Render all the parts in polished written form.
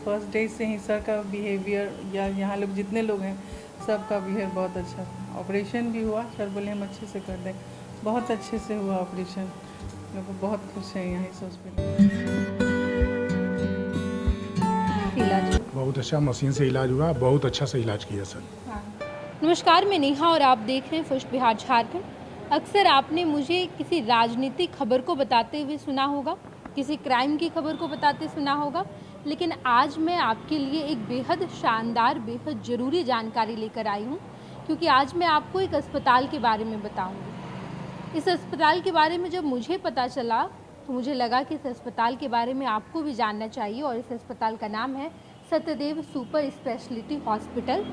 First day से ही sir का behaviour या यहाँ लोग जितने लोग हैं सबका बिहेवियर बहुत अच्छा था। ऑपरेशन भी हुआ, सर बोले हम अच्छे से कर दें, बहुत अच्छे से हुआ ऑपरेशन। लोग बहुत खुश हैं यहाँ इस हॉस्पिटल। बहुत अच्छा मशीन से इलाज हुआ, बहुत अच्छा से इलाज किया सर। नमस्कार, मैं नेहा और आप देख रहे हैं फर्स्ट बिहार झारखंड। अक्सर आपने मुझे किसी राजनीतिक खबर को बताते हुए सुना होगा, किसी क्राइम की खबर को बताते सुना होगा, लेकिन आज मैं आपके लिए एक बेहद शानदार, बेहद ज़रूरी जानकारी लेकर आई हूँ, क्योंकि आज मैं आपको एक अस्पताल के बारे में बताऊँगी। इस अस्पताल के बारे में जब मुझे पता चला तो मुझे लगा कि इस अस्पताल के बारे में आपको भी जानना चाहिए, और इस अस्पताल का नाम है सत्यदेव सुपर स्पेशलिटी हॉस्पिटल,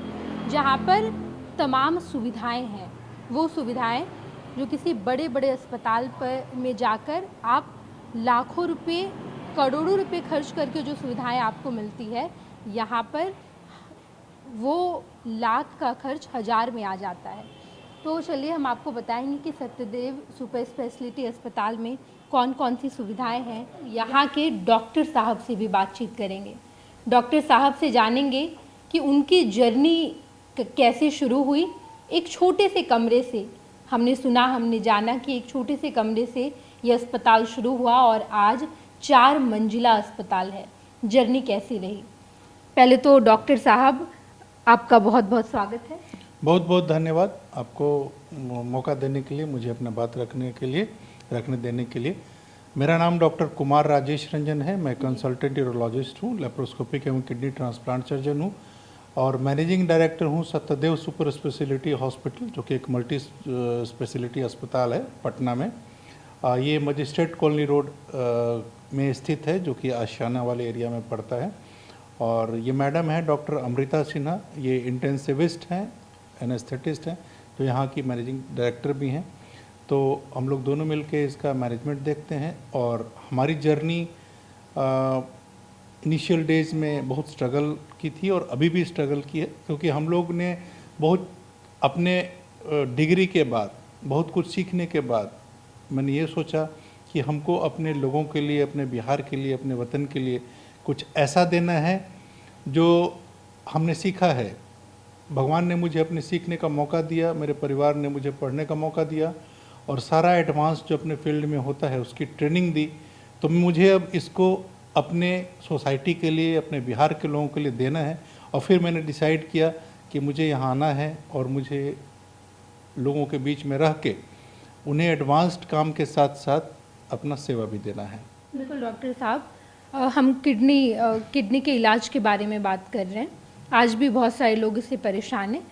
जहाँ पर तमाम सुविधाएं हैं। वो सुविधाएं जो किसी बड़े बड़े अस्पताल पर में जाकर आप लाखों रुपए, करोड़ों रुपए खर्च करके जो सुविधाएं आपको मिलती है, यहाँ पर वो लाख का खर्च हज़ार में आ जाता है। तो चलिए हम आपको बताएंगे कि सत्यदेव सुपर स्पेशलिटी अस्पताल में कौन कौन सी सुविधाएं हैं। यहाँ के डॉक्टर साहब से भी बातचीत करेंगे, डॉक्टर साहब से जानेंगे कि उनकी जर्नी कैसे शुरू हुई। एक छोटे से कमरे से, हमने जाना कि एक छोटे से कमरे से ये अस्पताल शुरू हुआ और आज 4 मंजिला अस्पताल है। जर्नी कैसी रही? पहले तो डॉक्टर साहब, आपका बहुत बहुत स्वागत है। बहुत बहुत धन्यवाद आपको मौका देने के लिए, मुझे अपना बात रखने देने के लिए। मेरा नाम डॉक्टर कुमार राजेश रंजन है। मैं कंसल्टेंट यूरोलॉजिस्ट हूँ, लेप्रोस्कोपिक एवं किडनी ट्रांसप्लांट सर्जन हूँ और मैनेजिंग डायरेक्टर हूँ सत्यदेव सुपर स्पेशलिटी हॉस्पिटल, जो कि एक मल्टी स्पेशलिटी अस्पताल है पटना में। ये मजिस्ट्रेट कॉलोनी रोड में स्थित है, जो कि आशियाना वाले एरिया में पड़ता है। और ये मैडम है डॉक्टर अमृता सिन्हा, ये इंटेंसिविस्ट हैं, एनेस्थेटिस्ट हैं, तो यहाँ की मैनेजिंग डायरेक्टर भी हैं। तो हम लोग दोनों मिलके इसका मैनेजमेंट देखते हैं। और हमारी जर्नी इनिशियल डेज में बहुत स्ट्रगल की थी और अभी भी स्ट्रगल की है, क्योंकि हम लोग ने बहुत अपने डिग्री के बाद, बहुत कुछ सीखने के बाद मैंने ये सोचा कि हमको अपने लोगों के लिए, अपने बिहार के लिए, अपने वतन के लिए कुछ ऐसा देना है जो हमने सीखा है। भगवान ने मुझे अपने सीखने का मौका दिया, मेरे परिवार ने मुझे पढ़ने का मौका दिया और सारा एडवांस जो अपने फील्ड में होता है उसकी ट्रेनिंग दी। तो मुझे अब इसको अपने सोसाइटी के लिए, अपने बिहार के लोगों के लिए देना है। और फिर मैंने डिसाइड किया कि मुझे यहाँ आना है और मुझे लोगों के बीच में रह के उन्हें एडवांस्ड काम के साथ साथ अपना सेवा भी देना है। बिल्कुल डॉक्टर साहब, हम किडनी के इलाज के बारे में बात कर रहे हैं। आज भी बहुत सारे लोग इससे परेशान हैं।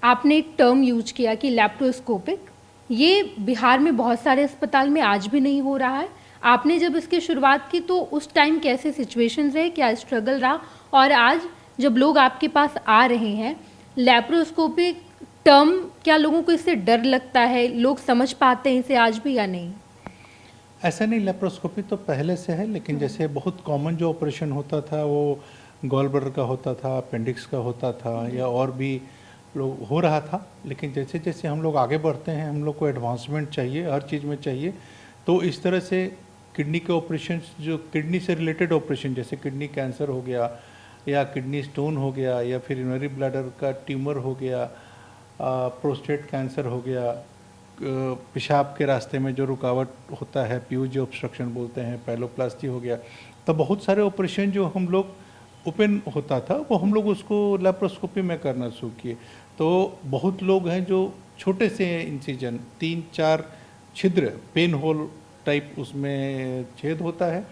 आपने एक टर्म यूज किया कि लैप्रोस्कोपिक, ये बिहार में बहुत सारे अस्पताल में आज भी नहीं हो रहा है। आपने जब इसकी शुरुआत की तो उस टाइम कैसे सिचुएशंस रहे, क्या स्ट्रगल रहा, और आज जब लोग आपके पास आ रहे हैं, लैप्रोस्कोपिक टर्म, क्या लोगों को इससे डर लगता है? लोग समझ पाते हैं इसे आज भी या नहीं? ऐसा नहीं, लेप्रोस्कोपी तो पहले से है, लेकिन जैसे बहुत कॉमन जो ऑपरेशन होता था वो गॉल ब्लैडर का होता था, अपेंडिक्स का होता था, या और भी लोग हो रहा था। लेकिन जैसे जैसे हम लोग आगे बढ़ते हैं, हम लोग को एडवांसमेंट चाहिए, हर चीज़ में चाहिए। तो इस तरह से किडनी के ऑपरेशन, जो किडनी से रिलेटेड ऑपरेशन, जैसे किडनी कैंसर हो गया या किडनी स्टोन हो गया या फिर यूरिनरी ब्लैडर का ट्यूमर हो गया, प्रोस्टेट कैंसर हो गया, पेशाब के रास्ते में जो रुकावट होता है, पीयूजी ऑब्स्ट्रक्शन बोलते हैं, पैलोप्लास्टी हो गया, तो बहुत सारे ऑपरेशन जो हम लोग ओपन होता था वो हम लोग उसको लैप्रोस्कोपी में करना शुरू किए। तो बहुत लोग हैं जो छोटे से इंसिजन, 3-4 छिद्र, पेन होल टाइप उसमें छेद होता है,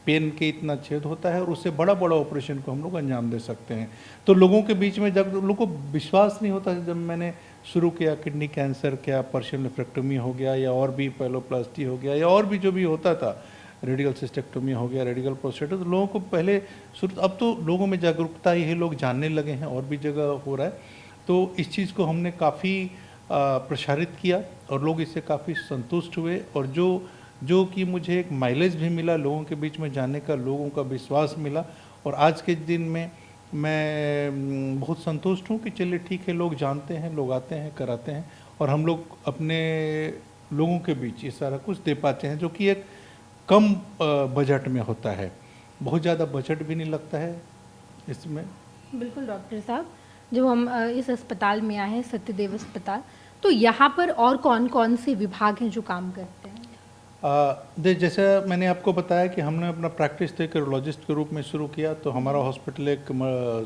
पेन के इतना छेद होता है, और उससे बड़ा बड़ा ऑपरेशन को हम लोग अंजाम दे सकते हैं। तो लोगों के बीच में जब लोगों को विश्वास नहीं होता, जब मैंने शुरू किया किडनी कैंसर, क्या पार्शियल नेफ्रेक्टोमी हो गया या और भी पैलोप्लास्टी हो गया या और भी जो भी होता था, रेडिकल सिस्टेक्टोमी हो गया, रेडिकल प्रोस्टेट, तो लोगों को पहले शुरू, अब तो लोगों में जागरूकता, ये लोग जानने लगे हैं, और भी जगह हो रहा है। तो इस चीज़ को हमने काफ़ी प्रसारित किया और लोग इससे काफ़ी संतुष्ट हुए। और जो कि मुझे एक माइलेज भी मिला लोगों के बीच में जाने का, लोगों का विश्वास मिला। और आज के दिन में मैं बहुत संतुष्ट हूँ कि चलिए ठीक है, लोग जानते हैं, लोग आते हैं, कराते हैं, और हम लोग अपने लोगों के बीच ये सारा कुछ दे पाते हैं, जो कि एक कम बजट में होता है। बहुत ज़्यादा बजट भी नहीं लगता है, इसमें। बिल्कुल डॉक्टर साहब, जब हम इस अस्पताल में आए हैं सत्यदेव अस्पताल, तो यहाँ पर और कौन कौन से विभाग हैं जो काम करते हैं? जैसा मैंने आपको बताया कि हमने अपना प्रैक्टिस तो एक यूरोलॉजिस्ट के रूप में शुरू किया, तो हमारा हॉस्पिटल एक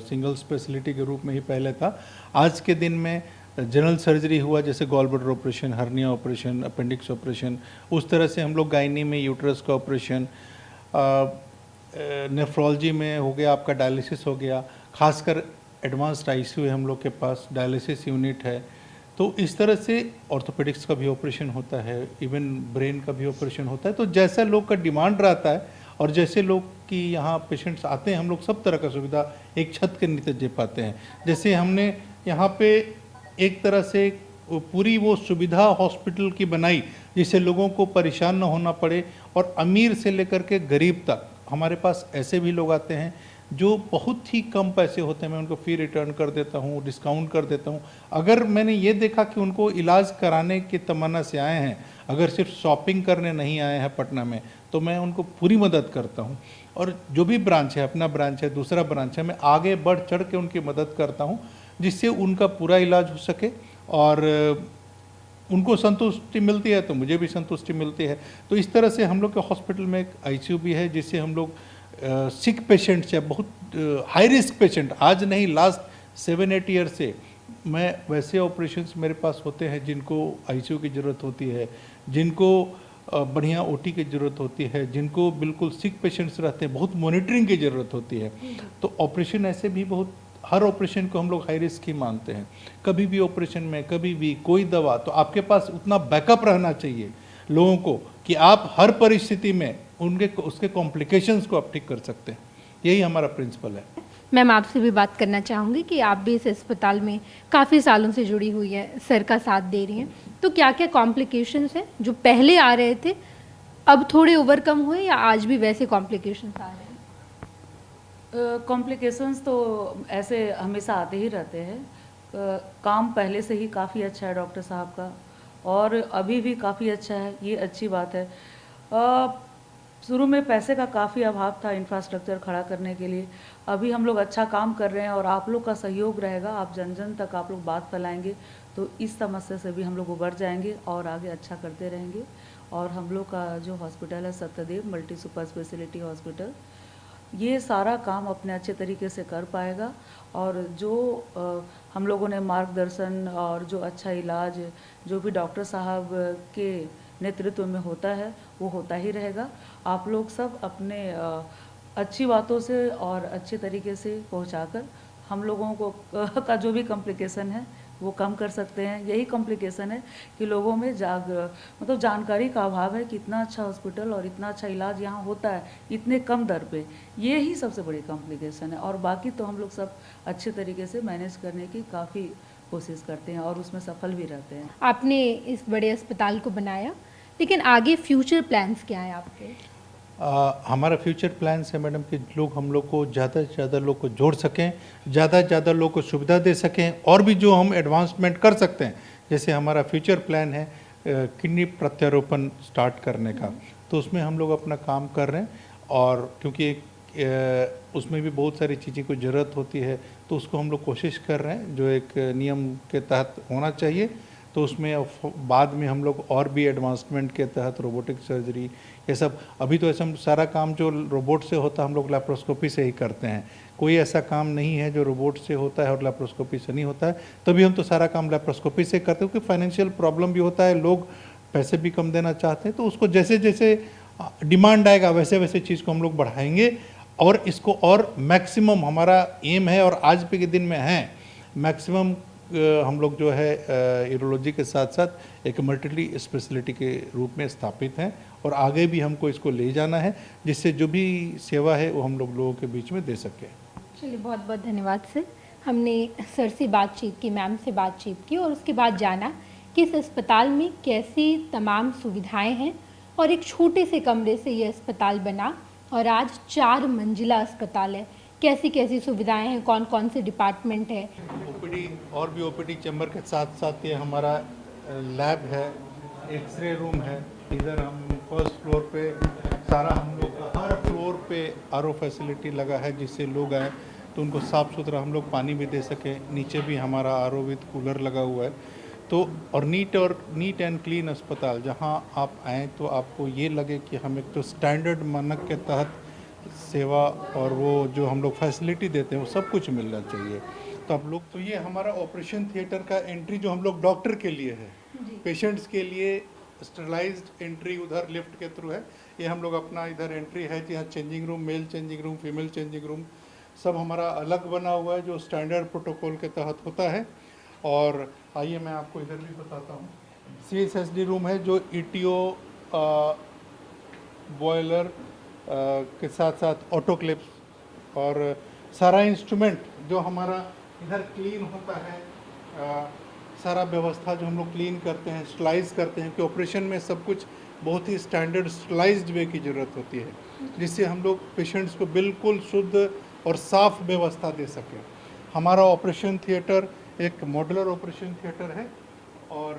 सिंगल स्पेशलिटी के रूप में ही पहले था। आज के दिन में जनरल सर्जरी हुआ, जैसे gall bladder operation, hernia operation, appendix operation, उस तरह से हम लोग गायनी में यूट्रस का ऑपरेशन, नेफ्रोलॉजी में हो गया, आपका डायलिसिस हो गया, खासकर एडवांस्ड आईसीयू है हम लोग के पास, डायलिसिस यूनिट है। तो इस तरह से ऑर्थोपेडिक्स का भी ऑपरेशन होता है, इवन ब्रेन का भी ऑपरेशन होता है। तो जैसा लोग का डिमांड रहता है और जैसे लोग की यहाँ पेशेंट्स आते हैं, हम लोग सब तरह का सुविधा एक छत के नीचे दे पाते हैं। जैसे हमने यहाँ पे एक तरह से पूरी वो सुविधा हॉस्पिटल की बनाई जिससे लोगों को परेशान न होना पड़े, और अमीर से लेकर के गरीब तक हमारे पास ऐसे भी लोग आते हैं जो बहुत ही कम पैसे होते हैं, मैं उनको फी रिटर्न कर देता हूँ, डिस्काउंट कर देता हूँ। अगर मैंने ये देखा कि उनको इलाज कराने की तमन्ना से आए हैं, अगर सिर्फ शॉपिंग करने नहीं आए हैं पटना में, तो मैं उनको पूरी मदद करता हूँ। और जो भी ब्रांच है, अपना ब्रांच है, दूसरा ब्रांच है, मैं आगे बढ़ चढ़ के उनकी मदद करता हूँ जिससे उनका पूरा इलाज हो सके और उनको संतुष्टि मिलती है तो मुझे भी संतुष्टि मिलती है। तो इस तरह से हम लोग के हॉस्पिटल में एक आईसीयू भी है जिससे हम लोग सिक पेशेंट्स या बहुत हाई रिस्क पेशेंट, आज नहीं लास्ट 7-8 ईयर से मैं वैसे ऑपरेशंस मेरे पास होते हैं जिनको आईसीयू की ज़रूरत होती है, जिनको बढ़िया ओटी की ज़रूरत होती है, जिनको बिल्कुल सिक पेशेंट्स रहते हैं, बहुत मॉनिटरिंग की ज़रूरत होती है। तो ऑपरेशन ऐसे भी बहुत, हर ऑपरेशन को हम लोग हाई रिस्क ही मानते हैं। कभी भी ऑपरेशन में कभी भी कोई दवा, तो आपके पास उतना बैकअप रहना चाहिए लोगों को कि आप हर परिस्थिति में उसके कॉम्प्लिकेशंस को आप ठीक कर सकते हैं। यही हमारा प्रिंसिपल है। मैम, आपसे भी बात करना चाहूँगी कि आप भी इस अस्पताल में काफ़ी सालों से जुड़ी हुई हैं, सर का साथ दे रही हैं, तो क्या क्या कॉम्प्लिकेशंस हैं जो पहले आ रहे थे, अब थोड़े ओवरकम हुए या आज भी वैसे कॉम्प्लिकेशंस आ रहे हैं? कॉम्प्लिकेशंस तो ऐसे हमेशा आते ही रहते हैं। काम पहले से ही काफ़ी अच्छा है डॉक्टर साहब का, और अभी भी काफ़ी अच्छा है, ये अच्छी बात है। शुरू में पैसे का काफ़ी अभाव था इंफ्रास्ट्रक्चर खड़ा करने के लिए। अभी हम लोग अच्छा काम कर रहे हैं और आप लोग का सहयोग रहेगा, आप जन जन तक आप लोग बात फैलाएंगे तो इस समस्या से भी हम लोग उबर जाएंगे और आगे अच्छा करते रहेंगे। और हम लोग का जो हॉस्पिटल है Satyadev multi super speciality hospital, ये सारा काम अपने अच्छे तरीके से कर पाएगा। और जो हम लोगों ने मार्गदर्शन और जो अच्छा इलाज जो भी डॉक्टर साहब के नेतृत्व में होता है वो होता ही रहेगा। आप लोग सब अपने अच्छी बातों से और अच्छे तरीके से पहुंचाकर हम लोगों को का जो भी कॉम्प्लिकेशन है वो कम कर सकते हैं। यही कॉम्प्लिकेशन है कि लोगों में मतलब जानकारी का अभाव है कि इतना अच्छा हॉस्पिटल और इतना अच्छा इलाज यहाँ होता है इतने कम दर पे, ये ही सबसे बड़ी कॉम्प्लिकेशन है। और बाकी तो हम लोग सब अच्छे तरीके से मैनेज करने की काफ़ी कोशिश करते हैं और उसमें सफल भी रहते हैं। आपने इस बड़े अस्पताल को बनाया, लेकिन आगे फ्यूचर प्लान्स क्या हैं आपके? हमारा फ्यूचर प्लान्स है मैडम कि हम लोग को ज़्यादा से ज़्यादा लोग को जोड़ सकें, ज़्यादा से ज़्यादा लोग को सुविधा दे सकें, और भी जो हम एडवांसमेंट कर सकते हैं। जैसे हमारा फ्यूचर प्लान है किडनी प्रत्यारोपण स्टार्ट करने का, तो उसमें हम लोग अपना काम कर रहे हैं। और क्योंकि उसमें भी बहुत सारी चीज़ें को ज़रूरत होती है, तो उसको हम लोग कोशिश कर रहे हैं जो एक नियम के तहत होना चाहिए। तो उसमें बाद में हम लोग और भी एडवांसमेंट के तहत रोबोटिक सर्जरी, ये सब, अभी तो ऐसा सारा काम जो रोबोट से होता है हम लोग लैप्रोस्कोपी से ही करते हैं। कोई ऐसा काम नहीं है जो रोबोट से होता है और लैप्रोस्कोपी से नहीं होता है। तभी हम तो सारा काम लैप्रोस्कोपी से करते हैं, क्योंकि फाइनेंशियल प्रॉब्लम भी होता है, लोग पैसे भी कम देना चाहते हैं। तो उसको जैसे जैसे डिमांड आएगा वैसे वैसे चीज़ को हम लोग बढ़ाएंगे और इसको और मैक्सिमम, हमारा एम है और आज के दिन में है मैक्सिमम, हम लोग जो है यूरोलॉजी के साथ साथ एक मल्टी स्पेशलिटी के रूप में स्थापित हैं और आगे भी हमको इसको ले जाना है, जिससे जो भी सेवा है वो हम लोगों के बीच में दे सकें। चलिए, बहुत बहुत धन्यवाद सर। हमने सर से बातचीत की, मैम से बातचीत की और उसके बाद जाना कि इस अस्पताल में कैसी तमाम सुविधाएं हैं और एक छोटे से कमरे से ये अस्पताल बना और आज 4 मंजिला अस्पताल है। कैसी कैसी सुविधाएं हैं, कौन कौन से डिपार्टमेंट है। ओपीडी और भी ओपीडी चैम्बर के साथ साथ ये हमारा लैब है, एक्सरे रूम है। इधर हम फर्स्ट फ्लोर पे सारा, हम लोग हर फ्लोर पे आरओ फैसिलिटी लगा है जिससे लोग आए तो उनको साफ़ सुथरा हम लोग पानी भी दे सकें। नीचे भी हमारा आरओ विद कूलर लगा हुआ है। तो और नीट एंड क्लीन अस्पताल, जहां आप आएँ तो आपको ये लगे कि हम एक तो स्टैंडर्ड मानक के तहत सेवा और वो जो हम लोग फैसिलिटी देते हैं वो सब कुछ मिलना चाहिए। तो आप लोग, तो ये हमारा ऑपरेशन थिएटर का एंट्री जो हम लोग डॉक्टर के लिए है, पेशेंट्स के लिए स्टरलाइज्ड एंट्री उधर लिफ्ट के थ्रू है। ये हम लोग अपना इधर एंट्री है जहाँ changing room, male changing room, female changing room सब हमारा अलग बना हुआ है जो स्टैंडर्ड प्रोटोकॉल के तहत होता है। और आइए मैं आपको इधर भी बताता हूँ। CSSD रूम है जो ETO बॉयलर के साथ साथ ऑटोक्लेव्स और सारा इंस्ट्रूमेंट जो हमारा इधर क्लीन होता है, सारा व्यवस्था जो हम लोग क्लीन करते हैं, स्टरलाइज करते हैं, कि ऑपरेशन में सब कुछ बहुत ही स्टैंडर्ड स्टरलाइज्ड वे की ज़रूरत होती है, जिससे हम लोग पेशेंट्स को बिल्कुल शुद्ध और साफ़ व्यवस्था दे सकें। हमारा ऑपरेशन थिएटर एक मॉडुलर ऑपरेशन थिएटर है और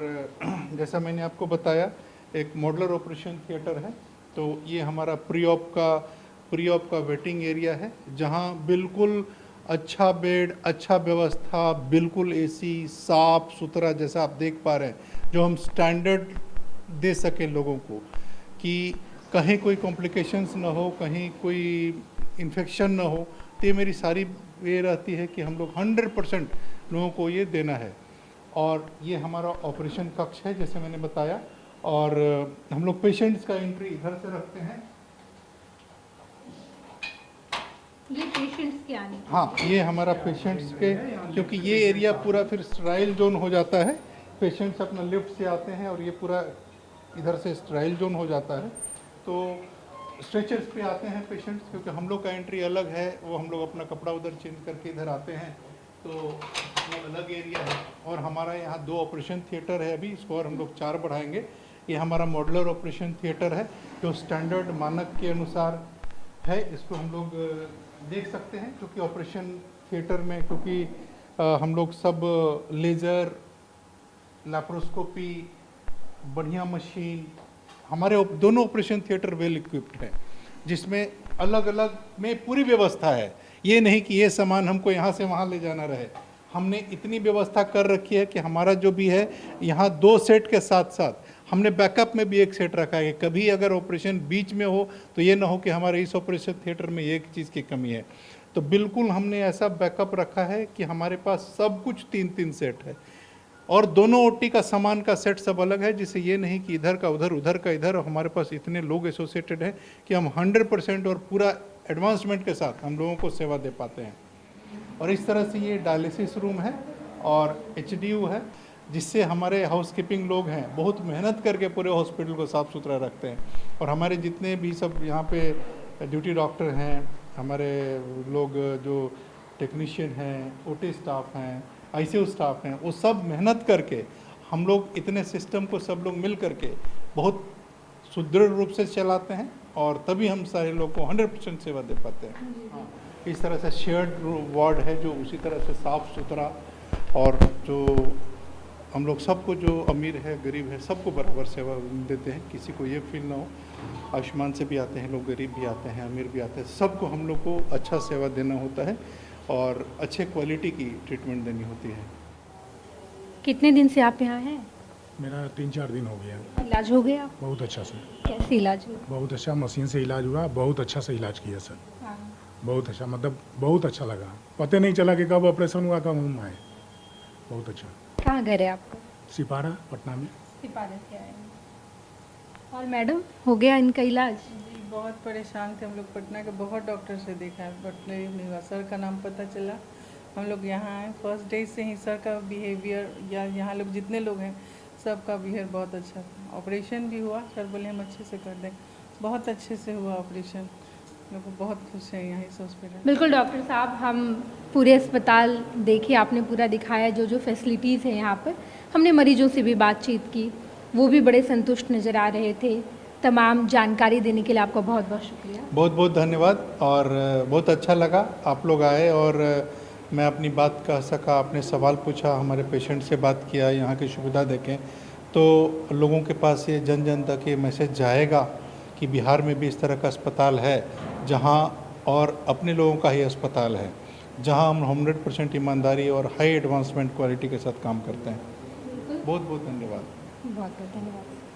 जैसा मैंने आपको बताया एक मॉडुलर ऑपरेशन थिएटर है। तो ये हमारा प्री ऑप का वेटिंग एरिया है जहाँ बिल्कुल अच्छा बेड, अच्छा व्यवस्था, बिल्कुल AC, साफ़ सुथरा, जैसा आप देख पा रहे हैं, जो हम स्टैंडर्ड दे सकें लोगों को, कि कहीं कोई कॉम्प्लिकेशंस ना हो, कहीं कोई इन्फेक्शन ना हो। तो ये मेरी सारी ये रहती है कि हम लोग 100% लोगों को ये देना है। और ये हमारा ऑपरेशन कक्ष है जैसे मैंने बताया, और हम लोग पेशेंट्स का एंट्री इधर से रखते हैं। ये पेशेंट्स के आने, हाँ, ये हमारा पेशेंट्स के, क्योंकि ये एरिया पूरा फिर स्टराइल जोन हो जाता है। पेशेंट्स अपना लिफ्ट से आते हैं और ये पूरा इधर से स्टराइल जोन हो जाता है। तो स्ट्रेचर्स पे आते हैं पेशेंट्स, क्योंकि हम लोग का एंट्री अलग है, वो हम लोग अपना कपड़ा उधर चेंज करके इधर आते हैं, तो वो अलग एरिया है। और हमारा यहाँ 2 ऑपरेशन थिएटर है अभी, इसको और हम लोग 4 बढ़ाएंगे। ये हमारा मॉडुलर ऑपरेशन थिएटर है जो स्टैंडर्ड मानक के अनुसार है। इसको हम लोग देख सकते हैं, क्योंकि ऑपरेशन थिएटर में क्योंकि हम लोग सब लेज़र, लैप्रोस्कोपी, बढ़िया मशीन, हमारे दोनों ऑपरेशन थिएटर वेल इक्विप्ड है, जिसमें अलग अलग में पूरी व्यवस्था है। ये नहीं कि ये सामान हमको यहाँ से वहाँ ले जाना रहे। हमने इतनी व्यवस्था कर रखी है कि हमारा जो भी है यहाँ 2 सेट के साथ साथ हमने बैकअप में भी एक सेट रखा है। कभी अगर ऑपरेशन बीच में हो तो ये ना हो कि हमारे इस ऑपरेशन थिएटर में एक चीज़ की कमी है। तो बिल्कुल हमने ऐसा बैकअप रखा है कि हमारे पास सब कुछ 3-3 सेट है, और दोनों OT का सामान का सेट सब अलग है, जिससे ये नहीं कि इधर का उधर, उधर का इधर। हमारे पास इतने लोग एसोसिएटेड हैं कि हम 100% और पूरा एडवांसमेंट के साथ हम लोगों को सेवा दे पाते हैं। और इस तरह से ये डायलिसिस रूम है और HDU है, जिससे हमारे हाउसकीपिंग लोग हैं बहुत मेहनत करके पूरे हॉस्पिटल को साफ़ सुथरा रखते हैं। और हमारे जितने भी सब यहाँ पे ड्यूटी डॉक्टर हैं, हमारे लोग जो टेक्नीशियन हैं, OT स्टाफ हैं, ICU स्टाफ हैं, वो सब मेहनत करके हम लोग इतने सिस्टम को सब लोग मिल करके बहुत सुदृढ़ रूप से चलाते हैं, और तभी हम सारे लोग को 100% सेवा दे पाते हैं। हाँ, इस तरह से शेयर्ड वार्ड है जो उसी तरह से साफ़ सुथरा, और जो हम लोग सबको, जो अमीर है गरीब है, सबको बराबर सेवा देते हैं। किसी को ये फील ना हो, आयुष्मान से भी आते हैं लोग, गरीब भी आते हैं, अमीर भी आते हैं, सबको हम लोग को अच्छा सेवा देना होता है और अच्छे क्वालिटी की ट्रीटमेंट देनी होती है। कितने दिन से आप यहाँ हैं? मेरा 3-4 दिन हो गया। इलाज हो गया? बहुत अच्छा सर, कैसे इलाज हुआ? बहुत अच्छा, मशीन से इलाज हुआ, बहुत अच्छा से इलाज किया सर। बहुत अच्छा, मतलब बहुत अच्छा लगा। पता नहीं चला कि कब ऑपरेशन हुआ, कब हम आए। बहुत अच्छा। कहाँ घर है आपका? सिपारा, पटना में। सिपारा से आए हैं। और मैडम, हो गया इनका इलाज? जी, बहुत परेशान थे हम लोग। पटना के बहुत डॉक्टर से देखा है, बट नहीं हुआ। सर का नाम पता चला, हम लोग यहाँ आए। फर्स्ट डे से ही सर का बिहेवियर, या यहाँ लोग जितने लोग हैं सबका बिहेवियर बहुत अच्छा था। ऑपरेशन भी हुआ, सर बोले हम अच्छे से कर दें, बहुत अच्छे से हुआ ऑपरेशन। लोग बहुत खुश हैं यहाँ इस हॉस्पिटल। बिल्कुल डॉक्टर साहब, हम पूरे अस्पताल देखे, आपने पूरा दिखाया जो जो फैसिलिटीज़ हैं यहाँ पर। हमने मरीजों से भी बातचीत की, वो भी बड़े संतुष्ट नज़र आ रहे थे। तमाम जानकारी देने के लिए आपका बहुत बहुत शुक्रिया। बहुत बहुत धन्यवाद, और बहुत अच्छा लगा आप लोग आए और मैं अपनी बात कह सका, आपने सवाल पूछा, हमारे पेशेंट से बात किया, यहाँ की सुविधा देखें, तो लोगों के पास ये जन जन तक ये मैसेज जाएगा कि बिहार में भी इस तरह का अस्पताल है, जहाँ और अपने लोगों का ही अस्पताल है। जहां हम 100% ईमानदारी और हाई एडवांसमेंट क्वालिटी के साथ काम करते हैं। बहुत बहुत धन्यवाद। बहुत बहुत धन्यवाद।